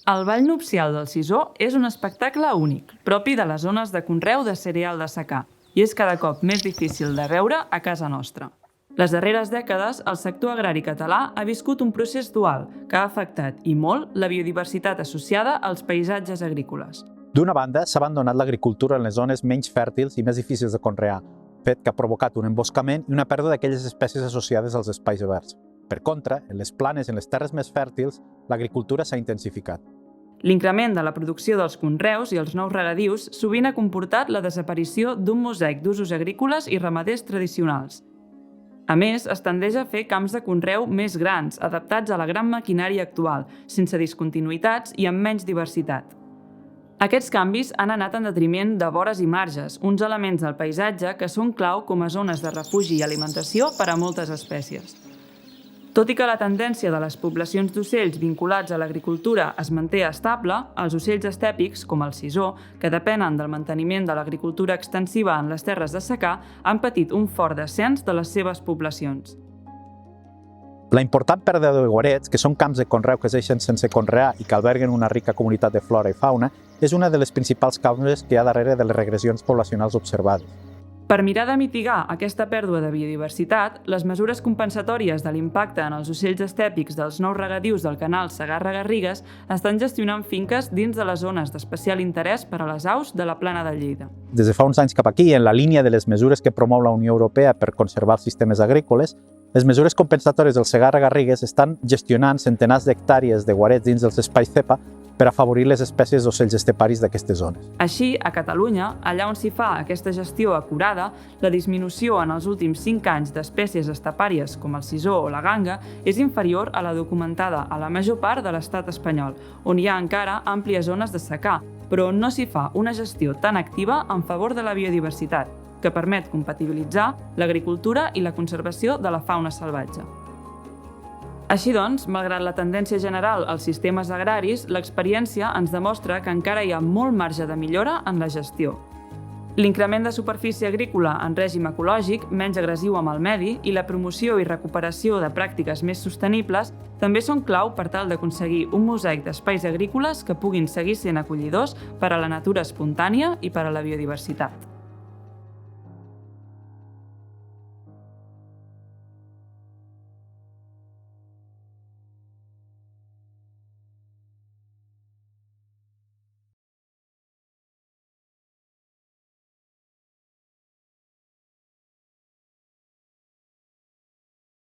El ball nupcial del sisó és un espectacle únic, propi de les zones de conreu de cereal de secà, i és cada cop més difícil de veure a casa nostra. Les darreres dècades, el sector agrari català ha viscut un procés dual que ha afectat, i molt, la biodiversitat associada als paisatges agrícoles. D'una banda, s'ha abandonat l'agricultura en les zones menys fèrtils i més difícils de conrear, fet que ha provocat un emboscament i una pèrdua d'aquelles espècies associades als espais oberts. Per contra, en les planes i en les terres més fèrtils, l'agricultura s'ha intensificat. L'increment de la producció dels conreus i els nous regadius sovint ha comportat la desaparició d'un mosaic d'usos agrícoles i ramaders tradicionals. A més, es tendeix a fer camps de conreu més grans, adaptats a la gran maquinària actual, sense discontinuïtats i amb menys diversitat. Aquests canvis han anat en detriment de vores i marges, uns elements del paisatge que són clau com a zones de refugi i alimentació per a moltes espècies. Tot i que la tendència de les poblacions d'ocells vinculats a l'agricultura es manté estable, els ocells estèpics, com el sisó, que depenen del manteniment de l'agricultura extensiva en les terres de secà, han patit un fort descens de les seves poblacions. La important pèrdua de guarets, que són camps de conreu que es deixen sense conrear i que alberguen una rica comunitat de flora i fauna, és una de les principals causes que hi ha darrere de les regressions poblacionals observades. Per mirar de mitigar aquesta pèrdua de biodiversitat, les mesures compensatòries de l'impacte en els ocells estèpics dels nous regadius del canal Segarra-Garrigues estan gestionant finques dins de les zones d'especial interès per a les aus de la Plana de Lleida. Des de fa uns anys cap aquí, en la línia de les mesures que promou la Unió Europea per conservar els sistemes agrícoles, les mesures compensatòries del Segarra-Garrigues estan gestionant centenars d'hectàrees de guarets dins dels espais CEPA per afavorir les espècies d'ocells esteparis d'aquestes zones. Així, a Catalunya, allà on s'hi fa aquesta gestió acurada, la disminució en els últims 5 anys d'espècies estepàries com el sisó o la ganga és inferior a la documentada a la major part de l'estat espanyol, on hi ha encara àmplies zones de secà, però on no s'hi fa una gestió tan activa en favor de la biodiversitat, que permet compatibilitzar l'agricultura i la conservació de la fauna salvatge. Així doncs, malgrat la tendència general als sistemes agraris, l'experiència ens demostra que encara hi ha molt marge de millora en la gestió. L'increment de superfície agrícola en règim ecològic, menys agressiu amb el medi, i la promoció i recuperació de pràctiques més sostenibles també són clau per tal d'aconseguir un mosaic d'espais agrícoles que puguin seguir sent acollidors per a la natura espontània i per a la biodiversitat.